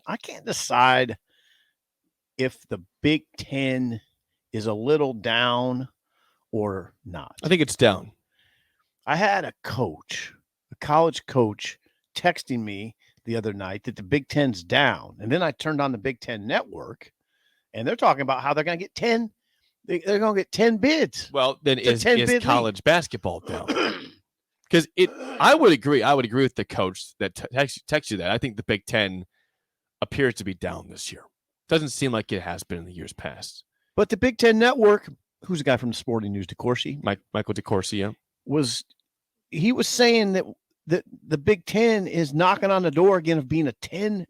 I can't decide if the Big Ten is a little down or not. I think it's down. I had a college coach, texting me the other night that the Big Ten's down. And then I turned on the Big Ten network, and they're talking about how they're going to get 10. They're going to get 10 bids. Well, then is college basketball down? Because I would agree. I would agree with the coach that texts you that. I think the Big Ten appears to be down this year. Doesn't seem like it has been in the years past. But the Big Ten network, who's the guy from the Sporting News, DeCourcy? Michael DeCourcy, yeah. Was saying that the Big Ten is knocking on the door again of being a 10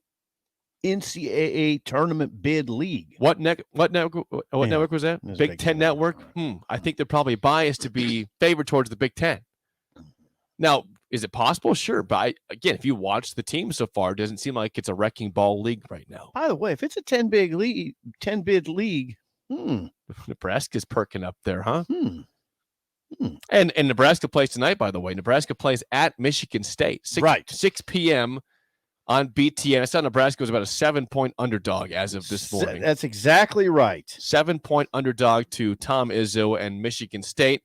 NCAA tournament bid league. What network was that? Big Ten Network? I think they're probably biased to be favored towards the Big Ten. Now, is it possible? Sure. But again, if you watch the team so far, it doesn't seem like it's a wrecking ball league right now. By the way, if it's a 10 bid league, Nebraska's perking up there, huh? And Nebraska plays tonight, by the way. Nebraska plays at Michigan State. 6 p.m. on BTN. I saw Nebraska was about a 7-point underdog as of this morning. That's exactly right. 7-point underdog to Tom Izzo and Michigan State.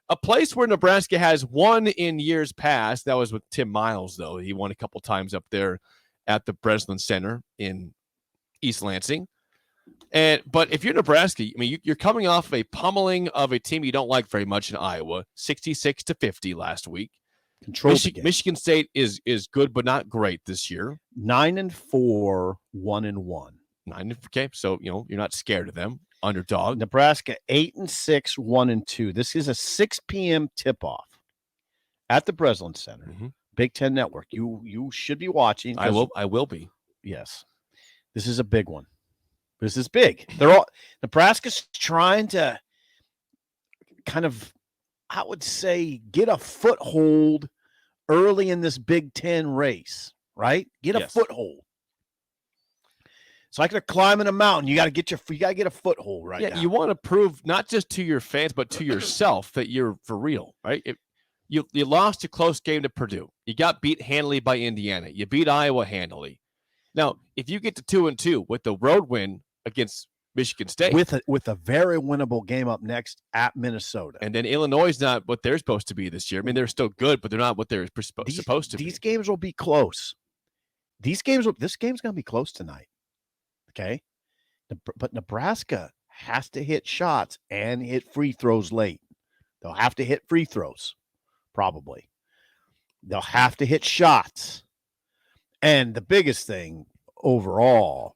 A place where Nebraska has won in years past. That was with Tim Miles, though. He won a couple times up there at the Breslin Center in East Lansing. But if you're Nebraska, I mean, you're coming off a pummeling of a team you don't like very much in Iowa, 66-50 last week. Michigan State is good, but not great this year. 9-4, 1-1. Okay, so you're not scared of them. Underdog. Nebraska 8-6, 1-2. This is a 6 p.m. tip-off at the Breslin Center. Big Ten Network. You should be watching. I will be. Yes, this is a big one. This is big. Nebraska's trying to kind of, I would say, get a foothold early in this Big Ten race, right? Get a foothold. It's like they're climbing a mountain. You got to get a foothold right now. Yeah, you want to prove not just to your fans, but to yourself that you're for real, right? You lost a close game to Purdue. You got beat handily by Indiana. You beat Iowa handily. Now, if you get to 2-2 with the road win against Michigan State, with a very winnable game up next at Minnesota, and then Illinois is not what they're supposed to be this year. I mean, they're still good, but they're not what they're supposed to be. These games will be close. This game's going to be close tonight. Okay, but Nebraska has to hit shots and hit free throws late. They'll have to hit free throws, probably. They'll have to hit shots. And the biggest thing overall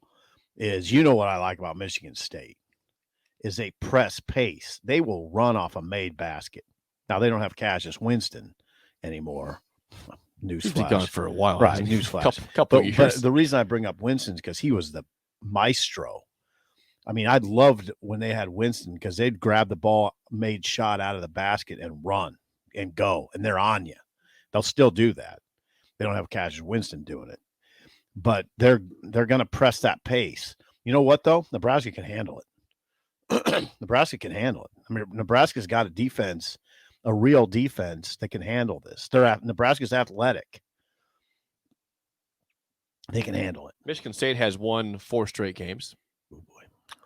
is, what I like about Michigan State is they press pace. They will run off a made basket. Now, they don't have Cassius Winston anymore. Newsflash. He's been gone for a while. Right, newsflash. Couple years. But the reason I bring up Winston is because he was the maestro. I mean, I loved when they had Winston because they'd grab the ball, made shot out of the basket and run and go, and they're on you. They'll still do that. They don't have Cassius Winston doing it, but they're going to press that pace. You know what, though? Nebraska can handle it. Nebraska can handle it. I mean, Nebraska's got a defense, a real defense that can handle this. Nebraska's athletic. They can handle it. Michigan State has won 4 straight games. Oh, boy.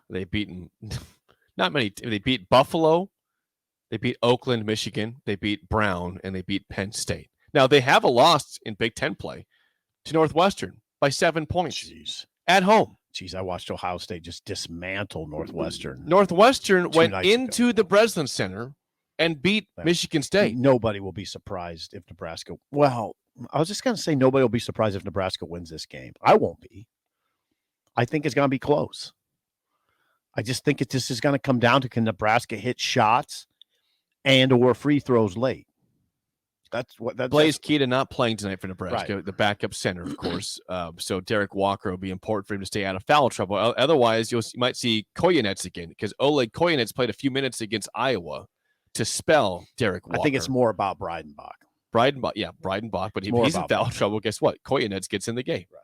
They've beaten not many. They beat Buffalo. They beat Oakland, Michigan. They beat Brown, and they beat Penn State. Now, they have a loss in Big Ten play to Northwestern by 7 points. Jeez. At home. Jeez, I watched Ohio State just dismantle Northwestern. Northwestern went into the Breslin Center and beat Michigan State. Nobody will be surprised if Nebraska – well, I was just going to say nobody will be surprised if Nebraska wins this game. I won't be. I think it's going to be close. I just think this is going to come down to can Nebraska hit shots and or free throws late. That's Blaze Keita not playing tonight for Nebraska, right. The backup center, of course. So Derek Walker will be important for him to stay out of foul trouble. Otherwise, you might see Koyenets again because Oleg Koyenets played a few minutes against Iowa to spell Derek Walker. I think it's more about Breidenbach. Breidenbach. But if he's in foul trouble, guess what? Koyenets gets in the game. Right.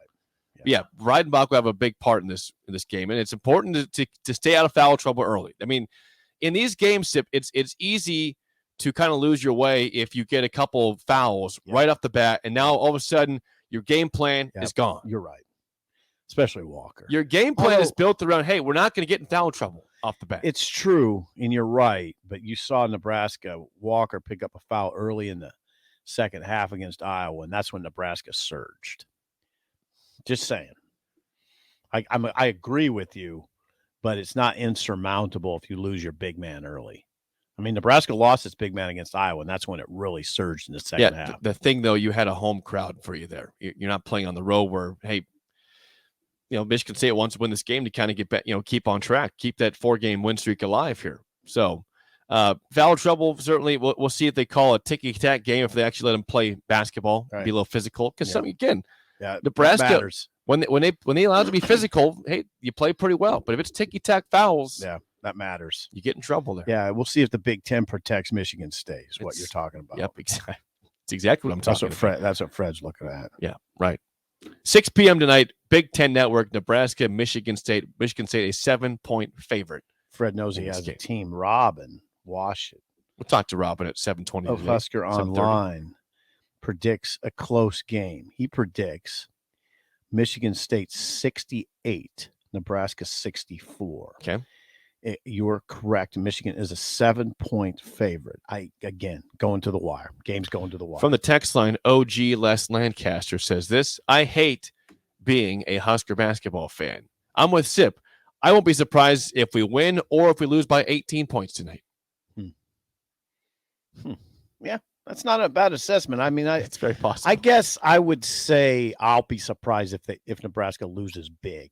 Yeah, Breidenbach will have a big part in this game, and it's important to stay out of foul trouble early. I mean, in these games, it's easy to kind of lose your way if you get a couple of fouls right off the bat, and now all of a sudden your game plan is gone. You're right. especially Walker. Your game plan is built around, hey, we're not going to get in foul trouble off the bat. It's true, and you're right, but you saw Nebraska, Walker pick up a foul early in the second half against Iowa, and that's when Nebraska surged. Just saying. I agree with you, but it's not insurmountable if you lose your big man early. I mean, Nebraska lost its big man against Iowa, and that's when it really surged in the second half. The thing, though, you had a home crowd for you there. You're not playing on the road where, hey, Michigan State wants to win this game to kind of get back, keep on track, keep that 4-game win streak alive here. So, foul trouble, certainly, we'll see if they call a ticky-tack game, if they actually let them play basketball, be a little physical. Because, Nebraska, when they allow it to be physical, hey, you play pretty well. But if it's ticky-tack fouls, that matters. You get in trouble there. Yeah, we'll see if the Big Ten protects Michigan State is what you're talking about. Yep, exactly. It's exactly what I'm talking about. That's what Fred's looking at. Yeah, right. 6 p.m. tonight, Big Ten Network, Nebraska, Michigan State. Michigan State, a 7-point favorite. Fred knows he has a team. Robin Washington. We'll talk to Robin at 7:20. Of Husker Online predicts a close game. He predicts Michigan State 68, Nebraska 64. Okay. You're correct. Michigan is a 7-point favorite. Going to the wire. Game's going to the wire. From the text line, OG Les Lancaster says this: I hate being a Husker basketball fan. I'm with Sip. I won't be surprised if we win or if we lose by 18 points tonight. Yeah, that's not a bad assessment. I mean, it's very possible. I guess I would say I'll be surprised if Nebraska loses big.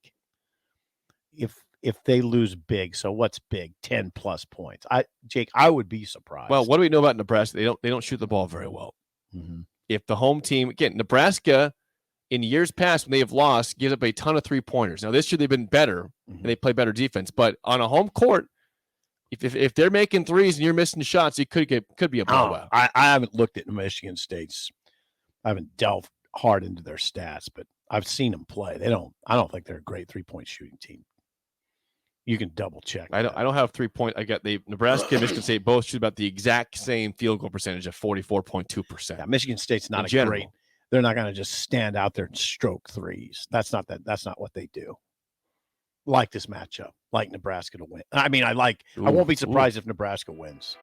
If they lose big, so what's big? 10 plus points. Jake, I would be surprised. Well, what do we know about Nebraska? They don't shoot the ball very well. Mm-hmm. If the home team, again, Nebraska in years past when they have lost, gives up a ton of 3-pointers. Now this year they've been better and they play better defense, but on a home court, if they're making threes and you're missing shots, it could be a blowout. I haven't looked at Michigan State's. I haven't delved hard into their stats, but I've seen them play. I don't think they're a great 3-point shooting team. You can double check. I don't have 3-point. I got the Nebraska and Michigan State both shoot about the exact same field goal percentage at 44.2%. Yeah, Michigan State's not great. They're not going to just stand out there and stroke threes. That's not what they do. Like this matchup, like Nebraska to win. I mean, I won't be surprised if Nebraska wins.